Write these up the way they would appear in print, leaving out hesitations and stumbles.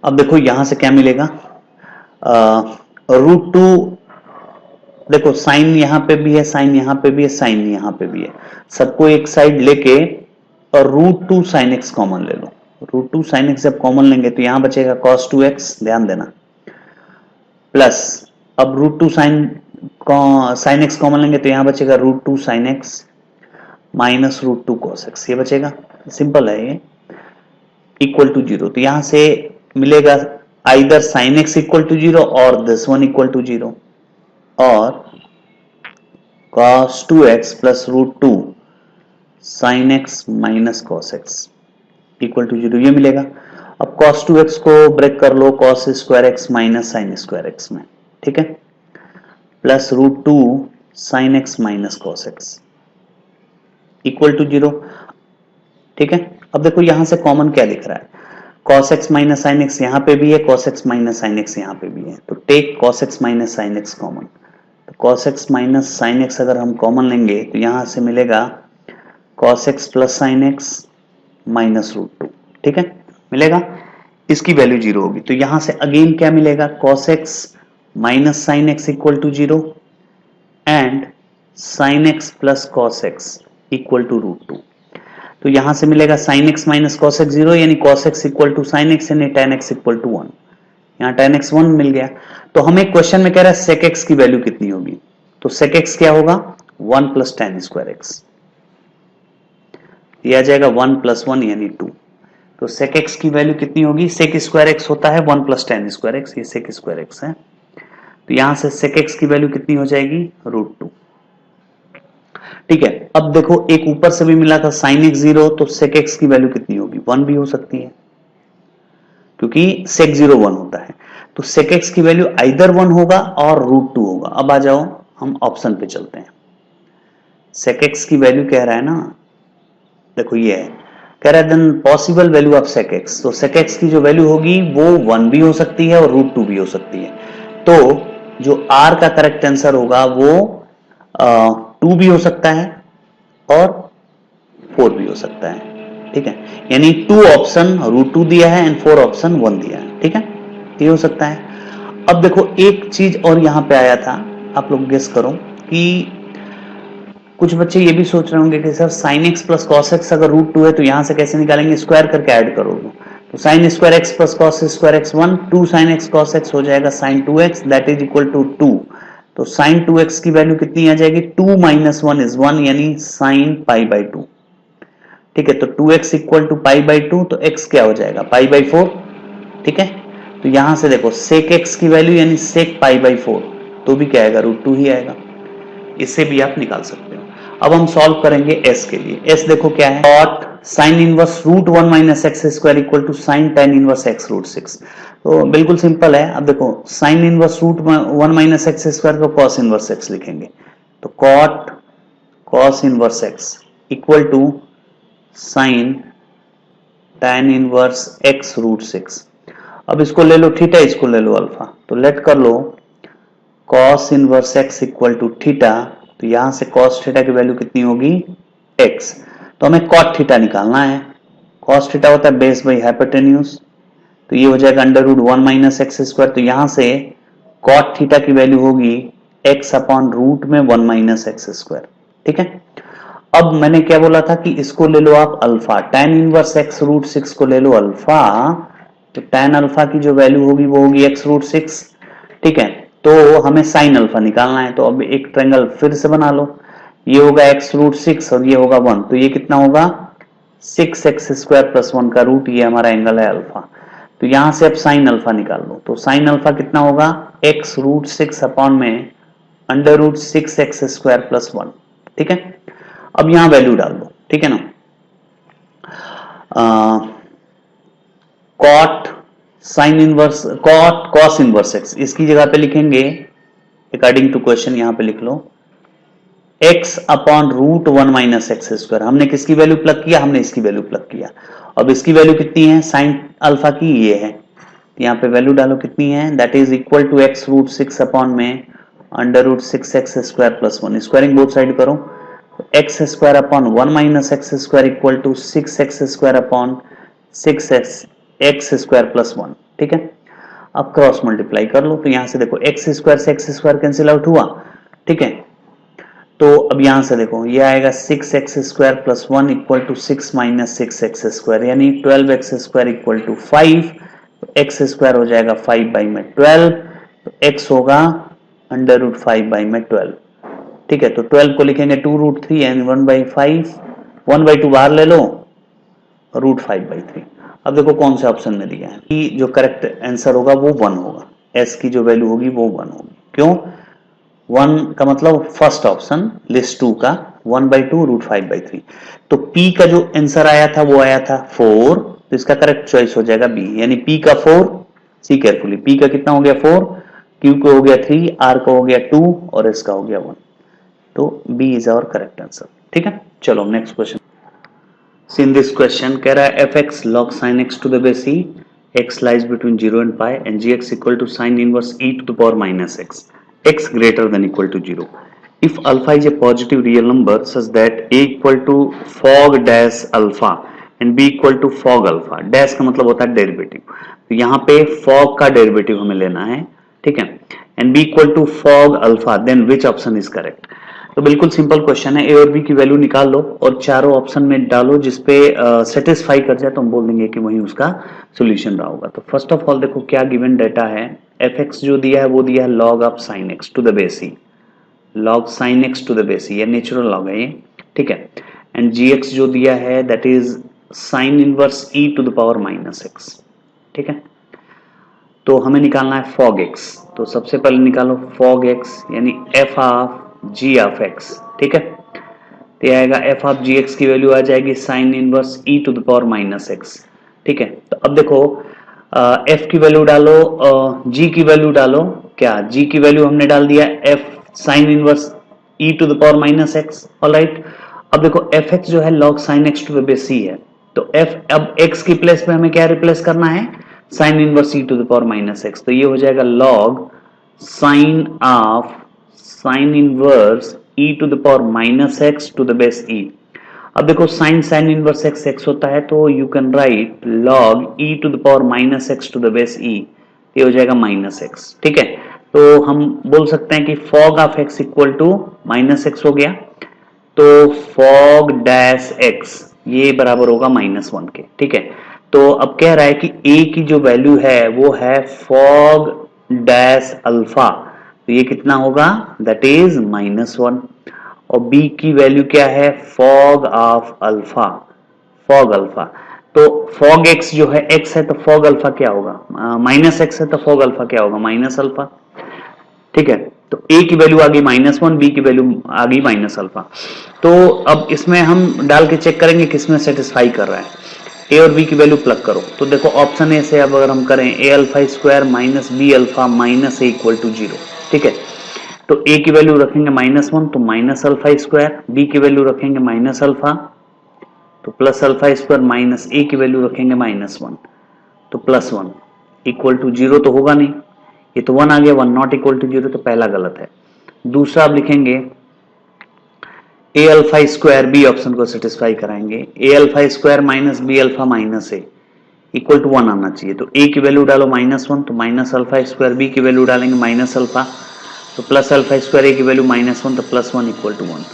अब देखो यहां से क्या मिलेगा, √2, देखो साइन यहां पे भी है, साइन यहां पे भी है, साइन यहां पे भी है, सबको एक साइड लेके और √2 sin x कॉमन ले लो। √2 sin x जब कॉमन लेंगे तो यहां बचेगा cos 2x, ध्यान देना, प्लस अब √2 sin x कॉमन लेंगे तो यहां बचेगा √2 sin x minus √2 cos x, ये बचेगा, सिंपल है ये, इक्वल टू 0। तो यहां से मिलेगा either sin x equal to 0 और दिस वन इक्वल टू 0, और cos 2x plus √2 sin x minus cos x equal to 0, ये मिलेगा। अब cos 2x को ब्रेक कर लो cos square x minus sin square x में, ठीक है, plus √2 sin x minus cos x equal to 0, ठीक है। अब देखो यहां से कॉमन क्या दिख रहा है, cos x minus sin x यहां पे भी है, cos x minus sin x यहां पे भी है, तो take cos x minus sin x common. तो cos x minus sin x अगर हम कॉमन लेंगे तो यहां से मिलेगा cos x plus sin x minus √2, ठीक है, मिलेगा, इसकी वैल्यू 0 होगी। तो यहां से अगेन क्या मिलेगा, cos x minus sin x equal to 0 and sin x plus cos x equal to √2। तो यहां से मिलेगा sin x minus cos x 0, यानी cos x equal to sin x, यानी tan x इक्वल टू 1, यहाँ tan x 1 मिल गया। तो हमें क्वेश्चन में कह रहा है sec x की वैल्यू कितनी होगी, तो sec x क्या होगा, 1 प्लस tan स्क्वायर x, ये आ जाएगा 1 प्लस 1 यानी 2। तो sec x की वैल्यू कितनी होगी, sec स्क्वायर x होता है 1 प्लस tan स्क्वायर x, ये sec स्क्वायर x है, तो यहां से sec x की वैल्यू कितनी हो जाएगी, √2, ठीक है। अब देखो एक ऊपर से भी मिला था sin x 0, तो sec x की वैल्यू कितनी होगी, 1 भी हो सकती है, क्योंकि sec 0 1 होता है, तो sec x की वैल्यू आइदर 1 होगा और √2 होगा। अब आ जाओ हम ऑप्शन पे चलते हैं, sec x की वैल्यू कह रहा है ना, देखो ये है, कह रहा है then possible value of sec x, तो sec x की जो वैल्यू होगी वो 1 भी हो सकती है और √2 भी हो सकती है, तो जो r का करेक्ट आंसर होगा वो 2 भी हो सकता है और 4 भी हो सकता है, ठीक है, यानी 2 ऑप्शन √2 दिया है एंड 4 ऑप्शन 1 दिया है, ठीक है, ये हो सकता है। अब देखो एक चीज और यहां पे आया था, आप लोग गेस करो कि कुछ बच्चे ये भी सोच रहे होंगे कि sir sin x plus cos x अगर √2 है तो यहां से कैसे निकालेंगे, स्क्वायर करके ऐड करोगे, तो sin square x plus cos square x 1, 2 sin x cos x हो जाएगा sin 2x that is equal to 2, तो sin 2x की वैल्यू कितनी आ जाएगी, 2 माइनस 1 इज 1, यानी sin पाई बाई 2, ठीक है, तो 2x equal to pi by 2, तो x क्या हो जाएगा, पाई बाई 4, ठीक है। तो यहां से देखो sec x की वैल्यू यानी sec पाई बाई 4, तो भी क्या आएगा, √2 ही आएगा, इससे भी आप निकाल सकते हो। अब हम सॉल्व करेंगे s के लिए, s देखो क्या है, cot sin inverse √1 minus x square equal to sin tan inverse x √6, तो बिल्कुल सिंपल है। अब देखो sin inverse √1 minus x square को cos इनवर्स x लिखेंगे, तो cot cos inverse x equal to sin tan inverse x √6। अब इसको ले लो थीटा, इसको ले लो अल्फा, तो लेट कर लो cos inverse x equal to theta, तो यहां से cos थीटा की वैल्यू कितनी होगी, x, तो हमें cot थीटा निकालना है, cos थीटा होता है बेस बाई हाइपोटेन्यूज, तो ये हो जाएगा √1 माइनस एक्स स्क्वायर, तो यहां से cot थीटा की वैल्यू होगी x अपॉन रूट में 1 माइनस एक्स स्क्वायर, ठीक है। अब मैंने क्या बोला था कि इसको ले लो आप अल्फा, tan इनवर्स x √6 को ले लो अल्फा, तो tan अल्फा की जो वैल्यू होगी वो होगी x √6, ठीक है, तो हमें साइन अल्फा निकालना है, तो अब एक ट्रायंगल फिर से बना लो, ये होगा x √6 और ये होगा 1, तो ये कितना होगा 6x स्क्वायर प्लस 1 का रूट, ये हमारा एंगल है अल्फा, तो यहां से अब साइन अल्फा निकाल लो, तो साइन अल्फा कितना होगा x √6 अपॉन में √6x स्क्वायर प्लस 1, ठीक है। अब यहां वैल्यू डाल दो, ठीक है ना, cot sine inverse cot cos inverse x, इसकी जगह पे लिखेंगे अकॉर्डिंग टू क्वेश्चन, यहां पे लिख लो x upon √1 minus x square, हमने किसकी वैल्यू प्लग किया, हमने इसकी वैल्यू प्लग किया, अब इसकी वैल्यू कितनी है साइन अल्फा की, ये है, यहां पे वैल्यू डालो कितनी है, that is equal to x √6 upon में √6x square plus 1, squaring both side करो, X square upon 1 minus x square equal to 6x square upon 6x square plus 1, ठीक है। अब क्रॉस मल्टीप्लाई कर लो, तो यहां से देखो एक्स स्क्वायर से एक्स स्क्वायर कैंसिल आउट हुआ, ठीक है। तो अब यहां से देखो ये आएगा 6x² plus 1 equal to 6 minus 6x², यानी 12x² इक्वल टू 5। तो एक्स स्क्वायर हो जाएगा 5 बाई में 12, तो x होगा अंडर रूट 5 बाई में 12, ठीक है। तो 12 को लिखेंगे 2√3 यानी 1/5, 1/2 बाहर ले लो, √5/3। अब देखो कौन से ऑप्शन में दिया है कि जो करेक्ट आंसर होगा वो 1 होगा, s की जो वैल्यू होगी वो 1 होगी। क्यों 1 का मतलब फर्स्ट ऑप्शन लिस्ट 2 का 1/2 √5/3। तो p का जो आंसर आया था वो आया था 4, तो इसका करेक्ट चॉइस हो जाएगा b, यानी p का 4, सी केयरफुली, p का कितना हो गया 4, q का हो गया 3, r का हो गया 2 और s का हो गया 1। तो b is our correct answer, ठीक है। चलो next question. See in this question कह रहा है fx log sin x to the base e, x lies between 0 and pi and gx equal to sin inverse e to the power minus x, x greater than equal to 0. If alpha is a positive real number such that a equal to fog dash alpha and b equal to fog alpha, dash का मतलब होता है derivative, तो यहाँ पे fog का derivative हमें लेना है, ठीक है, and b equal to fog alpha, then which option is correct? तो बिल्कुल सिंपल क्वेश्चन है, ए और बी की वैल्यू निकाल लो और चारों ऑप्शन में डालो, जिसपे सेटिस्फाई कर जाए तो हम बोल देंगे कि वही उसका सॉल्यूशन रहा होगा। तो फर्स्ट ऑफ ऑल देखो क्या गिवन डेटा है, एफ एक्स जो दिया है वो दिया है log of sine X to the base E, log sine X to the base E, ये नेचुरल लॉग है ये, ठीक है। एंड जी एक्स जो दिया है that is sine inverse E to the power minus x, ठीक है। तो हमें निकालना है फॉग एक्स, तो सबसे पहले निकालो फॉग एक्स यानी f of g of x, ठीक है। तो आएगा एफ ऑफ जी एक्स की वैल्यू आ जाएगी sine inverse E to the power minus x, ठीक है। तो अब देखो एफ की वैल्यू डालो, जी की वैल्यू डालो, क्या जी की वैल्यू हमने डाल दिया F sine inverse E to the power minus X, alright. अब देखो एफ एक्स जो है log sine X to the base C है, तो एफ अब एक्स की प्लेस पे हमें क्या रिप्लेस करना है, sine inverse E to the power minus x, तो ये हो जाएगा log sine of sine inverse e to the power minus x to the base e। अब देखो साइन इनवर्स एक्स एक्स होता है, तो you can write log e to the power minus x to the base e, ये हो जाएगा minus x, ठीक है। तो हम बोल सकते हैं कि fog of x equal to minus x हो गया, तो फॉग डैश एक्स ये बराबर होगा -1 के, ठीक है। तो अब कह रहा है कि a की जो वैल्यू है वो है फॉग डैश अल्फा, तो ये कितना होगा दैट इज -1, और b की वैल्यू क्या है fog of alpha, fog alpha. तो फॉग x जो है x है तो फॉग अल्फा क्या होगा, माइनस एक्स है तो फॉग अल्फा क्या होगा माइनस अल्फा, ठीक है। तो a की वैल्यू आ गई -1, b की वैल्यू आ गई माइनस अल्फा। तो अब इसमें हम डाल के चेक करेंगे किसमें सेटिस्फाई कर रहा है, a और b की वैल्यू प्लग करो। तो देखो ऑप्शन ए से अब अगर हम करें a alpha square minus b alpha minus a equal to 0, ठीक है। तो a की वैल्यू रखेंगे -1 तो माइनस अल्फा स्क्वायर, b की वैल्यू रखेंगे माइनस अल्फा तो plus alpha square, minus a की वैल्यू रखेंगे -1 तो +1 इक्वल टू 0 तो होगा नहीं, ये तो 1 आ गया, 1 नॉट इक्वल टू 0, तो पहला गलत है। दूसरा आप लिखेंगे a alpha square, b option को सेटिस्फाई कराएंगे, a alpha square minus b alpha minus a equal to 1 आना चाहिए। तो a की वैल्यू डालो -1 तो माइनस अल्फा स्क्वायर, b की वैल्यू डालेंगे माइनस अल्फा तो प्लस अल्फा स्क्वायर, a की वैल्यू -1 तो +1 इक्वल टू 1।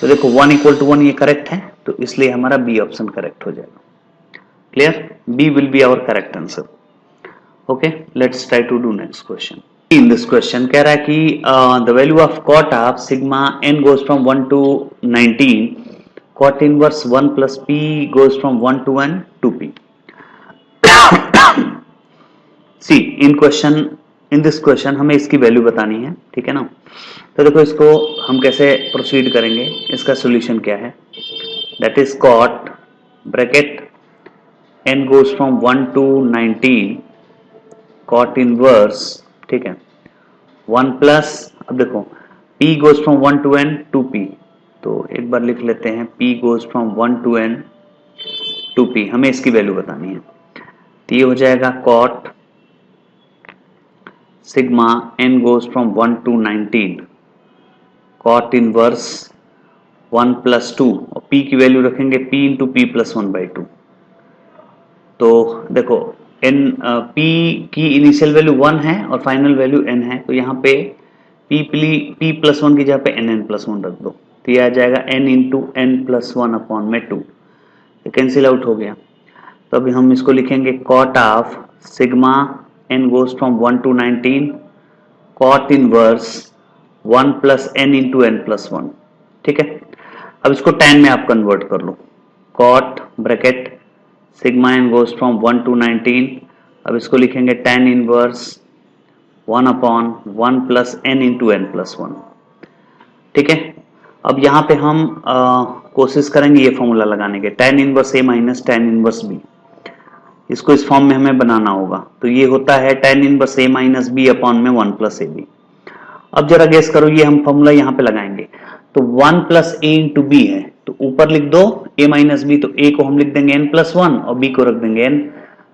तो देखो 1 इक्वल टू 1 ये करेक्ट है, तो इसलिए हमारा बी ऑप्शन करेक्ट हो जाएगा। Clear, b will be our correct answer. Okay, let's try to do next question. In this question कह रहा है कि the value of cot of sigma n goes from 1 to 19, cot inverse 1 plus p goes from 1 to n 2p। See in this question हमें इसकी value बतानी है, ठीक है ना। तो देखो इसको हम कैसे प्रोसीड करेंगे, इसका सॉल्यूशन क्या है, that is cot bracket n goes from 1 to 19 cot inverse, ठीक है, 1 प्लस, अब देखो p goes from 1 to n 2p, तो एक बार लिख लेते हैं p goes from 1 to n 2p, हमें इसकी वैल्यू बतानी है। तो ये हो जाएगा cot sigma n goes from 1 to 19 cot inverse 1 plus 2 और p की वैल्यू रखेंगे p इंटू p प्लस 1/2। तो देखो एन पी की इनिशियल वैल्यू 1 है और फाइनल वैल्यू n है, तो यहाँ पे p प्लस 1 की जगह पे n प्लस 1 रख दो, तो ये आ जाएगा n into N plus 1 upon में 2, तो कैंसिल आउट हो गया। तो अभी हम इसको लिखेंगे cot of sigma n goes from 1 to 19 cot inverse 1 plus n into N plus 1। ठीक है, अब इसको tan में आप कन्वर्ट कर लो, cot bracket sigma n goes from 1 to 19, अब इसको लिखेंगे tan इनवर्स 1 अपॉन 1 plus n into N plus 1। ठीक है, अब यहाँ पे हम कोशिश करेंगे ये फॉर्मूला लगाने के, tan inverse a minus tan inverse b, इसको इस फॉर्म में हमें बनाना होगा। तो ये होता है tan inverse a minus b upon में 1 प्लस ए बी। अब जरा गेस करो, ये हम फॉर्मूला यहाँ पे लगाएंगे, तो 1 प्लस ए इंटू बी है, तो ऊपर लिख दो a माइनस बी, तो a को हम लिख देंगे n प्लस 1 और b को रख देंगे n,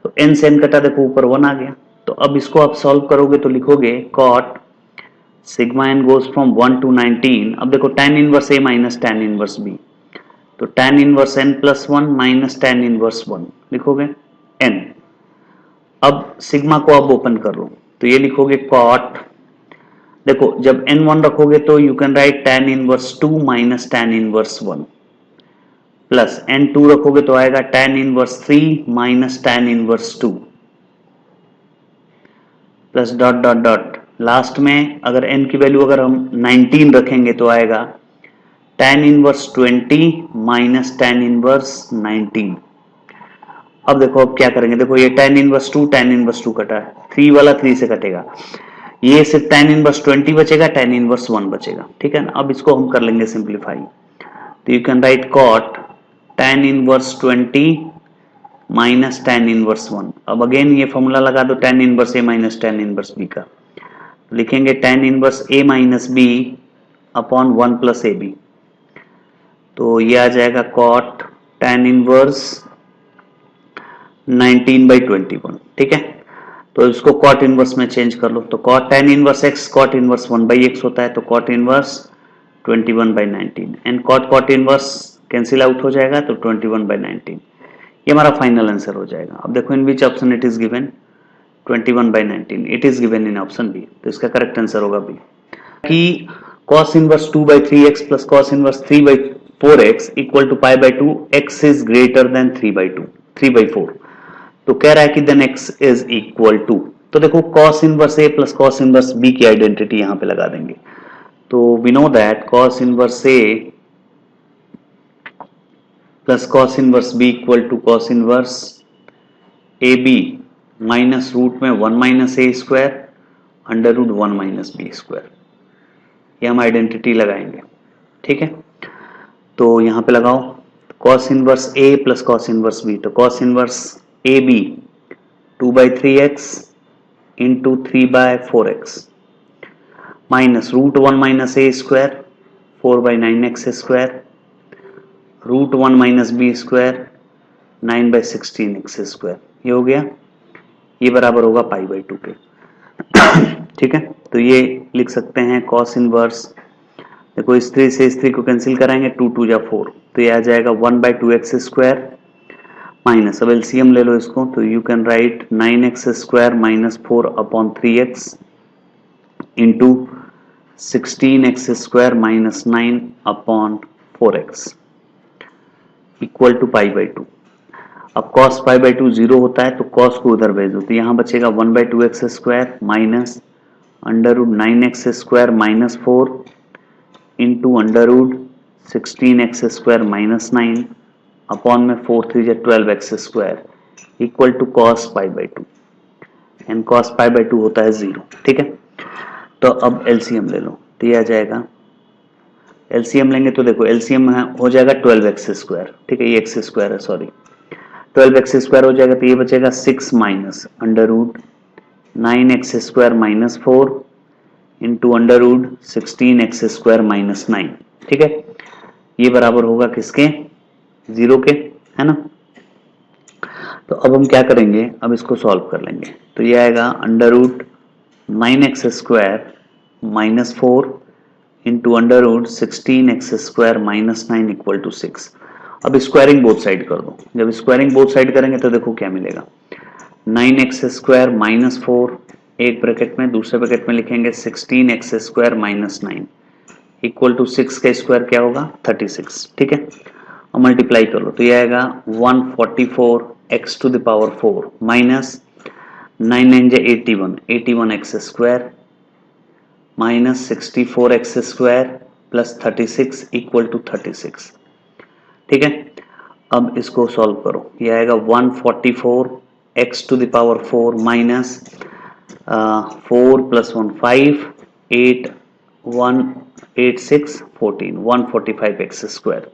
तो n से n कटा, देखो ऊपर 1 आ गया। तो अब इसको आप सॉल्व करोगे तो लिखोगे cot sigma n goes from 1 to 19, अब देखो tan inverse a minus tan inverse b, तो tan inverse n plus 1 minus tan inverse 1 लिखोगे n। अब सिग्मा को अब ओपन कर लो, तो ये लिखोगे कॉट, देखो जब n1 रखोगे तो you can right tan inverse 2 minus tan inverse 1, plus n2 रखोगे तो आएगा tan inverse 3 minus tan inverse 2, plus dot dot dot, last में अगर n की वैल्यू अगर हम 19 रखेंगे तो आएगा tan inverse 20 minus tan inverse 19। अब देखो अब क्या करेंगे, देखो ये tan इनवर्स 2 कटा है, 3 वाला 3 से कटेगा, ये सिर्फ tan इनवर्स 20 बचेगा, tan इनवर्स 1 बचेगा। ठीक है ना, अब इसको हम कर लेंगे सिंप्लीफाई, तो you can write cot tan inverse 20 minus tan inverse 1। अब अगेन ये फॉर्मूला लगा दो tan inverse a minus tan inverse b का, लिखेंगे tan inverse a minus b upon 1 plus a b, तो ये आ जाएगा कॉट tan इनवर्स 19/21। ठीक है, तो इसको कॉट इनवर्स में चेंज कर लो, तो cot tan inverse x cot inverse 1/x होता है, तो cot inverse 21/19 and cot inverse cancel out हो जाएगा, तो 21/19 ये हमारा फाइनल आंसर हो जाएगा। अब देखो in which option it is given 21/19, it is given in option B, तो इसका करेक्ट आंसर होगा बी। कि cos inverse 2/3x plus cos inverse 3/4x equal to π/2 x is greater than 3/4, तो कह रहा है कि then x is equal to, तो देखो cos inverse a plus cos inverse b की आइडेंटिटी यहां पे लगा देंगे, तो we know that cos inverse a plus cos inverse b equal to cos inverse A B minus root में 1 minus ए square under root 1 minus B square, ये हम identity लगाएंगे। ठीक है, तो यहां पे लगाओ cos inverse a plus cos inverse b, तो cos इनवर्स ए b 2/3x into 3/4x minus root 1 minus ए square 4/9x square root 1 minus B square 9/16x square, ये हो गया, ये बराबर होगा π/2 के। ठीक है, तो ये लिख सकते हैं cos इनवर्स, देखो इस 3 से इस 3 को कैंसिल कराएंगे, 2 2 जा 4, तो ये आ जाएगा 1/2x स्क्वायर माइनस, अब एलसीएम ले लो इसको, तो you can write 9x square minus 4 upon 3x into 16x square minus 9 upon 4x equal to π/2। अब cos π/2 0 होता है, तो cos को उधर भेज दो, तो यहां बचेगा 1/2x square minus under root 9x square minus 4 into under root 16x square minus 9 upon में 4 3 12x square equal to cos π/2 and cos π/2 होता है 0। ठीक है, तो अब एलसीएम ले लो, तो ये आ जाएगा, एलसीएम लेंगे तो देखो एलसीएम हो जाएगा 12x स्क्वायर, ठीक है, ये x स्क्वायर है, सॉरी 12x स्क्वायर हो जाएगा, तो ये बचेगा 6 minus under root 9x square minus 4 into under root 16x square minus 9। ठीक है, ये बराबर होगा किसके, 0 के, है ना। तो अब हम क्या करेंगे, अब इसको सॉल्व कर लेंगे, तो ये आएगा under root 9x square minus 4 into under root 16x square minus 9 equal to 6। अब स्क्वायरिंग बोथ साइड कर दो, जब स्क्वायरिंग बोथ साइड करेंगे तो देखो क्या मिलेगा, 9x स्क्वायर माइनस 4 एक ब्रैकेट में, दूसरे ब्रैकेट में लिखेंगे 16x square minus 9 equal to 6 का स्क्वायर क्या होगा 36। ठीक है, और मल्टीप्लाई कर लो तो ये आएगा 144x to the power 4 minus 9 9 जे 81 81x square minus 64x square plus 36 equal to 36। ठीक है, अब इसको सॉल्व करो, ये आएगा 144x to the power 4 minus 4 plus 1 5 8 1 8 6 14 145x square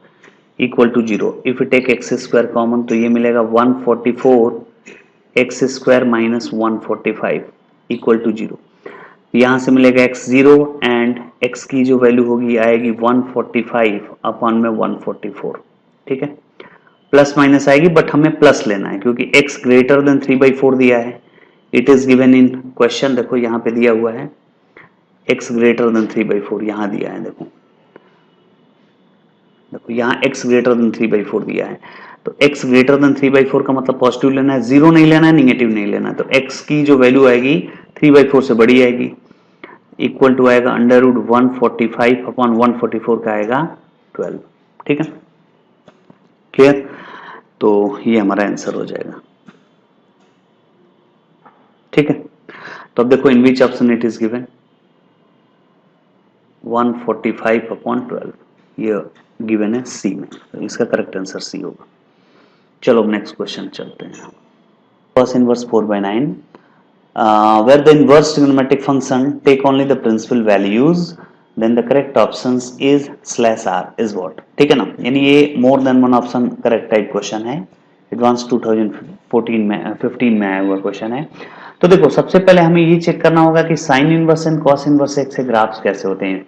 equal to 0। If you take x square common तो ये मिलेगा 144x square minus 145 equal to 0। यहां से मिलेगा x 0 एंड x की जो वैल्यू होगी आएगी 145 अपॉन में 144। ठीक है, प्लस माइनस आएगी बट हमें प्लस लेना है क्योंकि x ग्रेटर देन 3/4 दिया है। It is given in question, देखो यहाँ पे दिया हुआ है x ग्रेटर देन 3/4, यहाँ दिया है, देखो यहाँ x ग्रेटर देन 3/4 दिया है। तो x ग्रेटर देन 3/4 का मतलब पॉजिटिव लेना है, जीरो नहीं लेना है, निगेटिव नहीं लेना है। तो x की जो वैल्यू आएगी 3/4 से बड़ी आएगी, इक्वल टू आएगा अंडर रूट 145 अपॉन 144 का आएगा 12। ठीक है, क्लियर? तो ये हमारा आंसर हो जाएगा। ठीक है, तो अब देखो in which option it is given 145 upon 12, ये गिवन है सी में, तो इसका करेक्ट आंसर सी होगा। चलो नेक्स्ट क्वेश्चन चलते हैं। cos inverse 4/9 where the inverse trigonometric function take only the principal values then the correct options is /r is what। ठीक है ना, यानी ये more than one option correct type question है, एडवांस 2014 में 15 में आया हुआ क्वेश्चन है। तो देखो सबसे पहले हमें ये चेक करना होगा कि sine inverse and cos inverse x के ग्राफ्स कैसे होते हैं।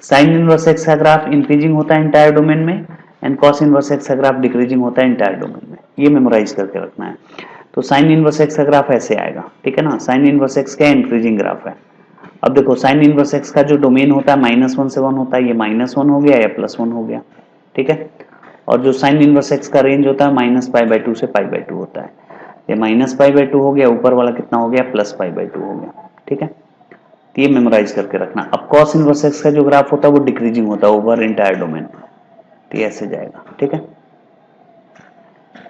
साइन इनवर्स एक्स का ग्राफ इंक्रीजिंग होता है इंटायर डोमेन में एंड कॉस इनवर्स एक्स का ग्राफ डिक्रीजिंग होता है इंटायर डोमेन में, ये मेमोराइज करके रखना है। तो साइन इनवर्स एक्स का ग्राफ ऐसे आएगा। ठीक है ना, साइन इनवर्स एक्स का इंक्रीजिंग ग्राफ है। अब देखो साइन इनवर्स एक्स का जो डोमेन होता है -1 से 1 होता है, ये -1 हो गया या +1 हो गया। ठीक है, और जो साइन इनवर्स एक्स का रेंज होता है -π/2 से π/2 होता है, ये -π/2 हो गया, ऊपर वाला कितना हो गया +π/2 हो गया। ठीक है, तो ये मेमोराइज करके रखना। अब कॉस इनवर्स एक्स का जो ग्राफ होता है वो डिक्रीजिंग होता है ओवर इंटायर डोमेन, तो ऐसे जाएगा। ठीक है,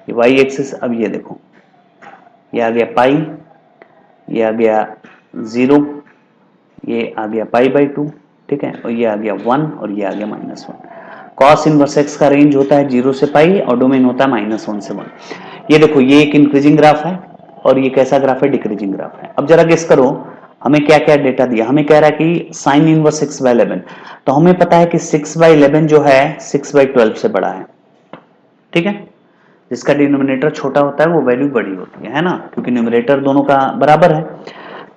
ये वाई एक्सिस, अब ये देखो ये आ गया पाई, ये आ गया 0, ये आ गया π/2। ठीक है, और ये आ गया 1 और ये आ गया -1। कॉस इनवर्स एक्स का रेंज होता है 0 से पाई और डोमेन होता है -1 से 1। ये देखो ये एक इंक्रीजिंग ग्राफ है और ये कैसा ग्राफ है, डिक्रीजिंग ग्राफ है। अब जरा गेस करो हमें क्या क्या डेटा दिया, हमें कह रहा है कि साइन इनवर्स 6/11, तो हमें पता है कि 6/11 जो है 6/12 से बड़ा है। ठीक है, जिसका डिनोमिनेटर छोटा होता है वो वैल्यू बड़ी होती है ना, क्योंकि न्यूमरेटर दोनों का बराबर है।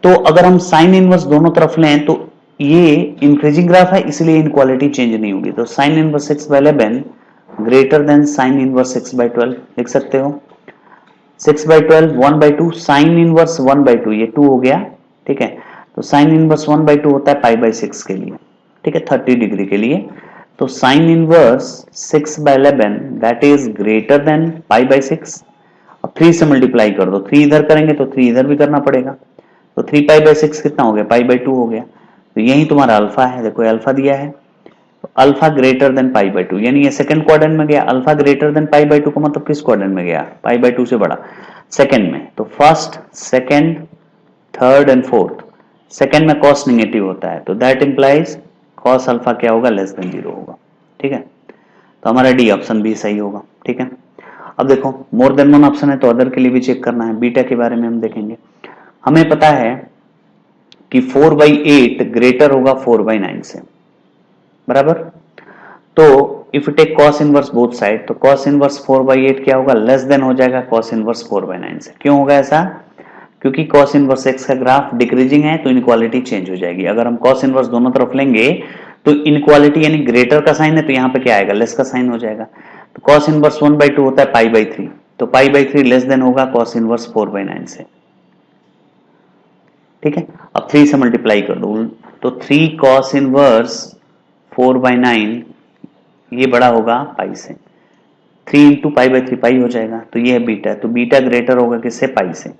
तो अगर हम साइन इनवर्स दोनों तरफ लें तो ये इंक्रीजिंग ग्राफ है, इसलिए इनक्वालिटी चेंज नहीं होगी। तो sine inverse 6/11 greater than sine inverse 6/12 लिख सकते हो। 6/12 1/2, साइन इनवर्स 1/2 ये 2 हो गया। ठीक है, तो साइन इनवर्स 1/2 होता है π/6 के लिए। ठीक है, 30 डिग्री के लिए। तो sine inverse 6/11 that is greater than π/6। अब 3 से मल्टीप्लाई कर दो, 3 इधर करेंगे तो 3 इधर भी करना पड़ेगा, तो 3π/6 कितना हो गया π/2 हो गया। तो यही तुम्हारा अल्फा है, देखो अल्फा दिया है, तो अल्फा ग्रेटर देन π/2, यानी ये सेकंड क्वाड्रेंट में गया। अल्फा ग्रेटर देन π/2 का मतलब किस क्वाड्रेंट में गया, π/2 से बड़ा, सेकंड में। तो first, second, third and fourth. Second में कॉस नेगेटिव होता है, तो दैट इंप्लाइज कॉस अल्फा क्या होगा, लेस देन 0 होगा। ठीक है, तो हमारा डी ऑप्शन भी सही होगा। ठीक है, अब देखो मोर देन वन ऑप्शन है तो अदर के लिए भी चेक करना है। बीटा के बारे में हम देखेंगे। हमें पता है कि 4/8 ग्रेटर होगा 4/9 से, बराबर। तो if you take cos inverse both side, तो कॉस इनवर्स 4/8 क्या होगा, लेस देन हो जाएगा कॉस इनवर्स 4/9 से। क्यों होगा ऐसा, क्योंकि कॉस इनवर्स एक्स का ग्राफ डिक्रीजिंग है तो इनक्वालिटी चेंज हो जाएगी। अगर हम कॉस इनवर्स दोनों तरफ लेंगे तो इनक्वालिटी यानी ग्रेटर का साइन है तो यहाँ पे क्या आएगा, लेस का साइन हो जाएगा। तो कॉस इनवर्स 1/2 होता है π/3, तो π/3 लेस देन होगा कॉस इनवर्स 4/9 से। ठीक है, अब 3 से मल्टीप्लाई कर दो, तो 3 कॉस इनवर्स 4/9 ये बड़ा होगा पाई से, 3 इंटू π/3 पाई हो जाएगा। तो ये है बीटा, तो बीटा ग्रेटर होगा किससे, पाई से।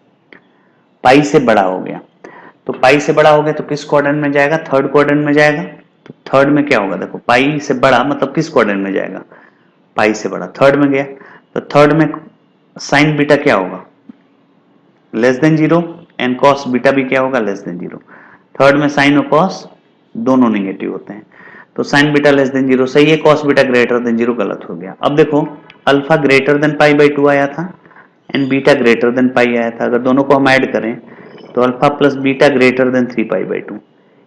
पाई से बड़ा हो गया। तो पाई से बड़ा हो गया तो किस क्वाड्रेंट में जाएगा? थर्ड क्वाड्रेंट में जाएगा। तो थर्ड में क्या होगा? देखो पाई से बड़ा मतलब किस क्वाड्रेंट में जाएगा? पाई से बड़ा, थर्ड में गया। तो थर्ड में साइन बीटा क्या होगा? Less than zero, and cos beta भी क्या होगा? Less than zero. थर्ड में साइन और कॉस दोनों नेगेटिव होते हैं, तो sign beta less than zero सही है, cos beta greater than zero गलत हो गया। अब देखो alpha greater than pi by 2 आया था and beta greater than pi आया था। अगर दोनों को हम ऐड करें तो alpha plus beta greater than 3 pi by 2,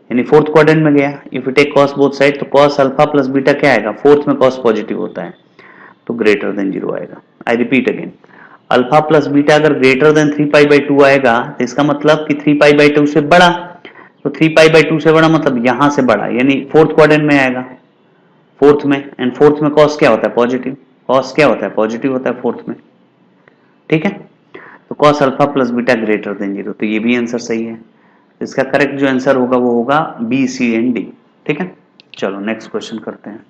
यानी फोर्थ क्वाड्रेंट में गया। If you take cos both side तो कॉस अल्फा प्लस बीटा क्या आएगा? फोर्थ में कॉस पॉजिटिव होता है तो ग्रेटर देन जीरो आएगा। I repeat again, alpha plus beta अगर ग्रेटर देन 3 पाई बाई 2 आएगा तो इसका मतलब कि 3 पाई बाई 2 से बड़ा। तो 3 पाई बाई 2 से बड़ा मतलब यहां से बड़ा, यानी फोर्थ क्वाड्रेंट में आएगा, फोर्थ में। एंड फोर्थ में कॉस क्या होता है? पॉजिटिव। कॉस क्या होता है? पॉजिटिव होता है फोर्थ में, ठीक है। तो cos alpha plus beta greater than zero, तो ये भी आंसर सही है। इसका करेक्ट जो आंसर होगा वो होगा बी, सी एंड डी, ठीक है। चलो नेक्स्ट क्वेश्चन करते हैं।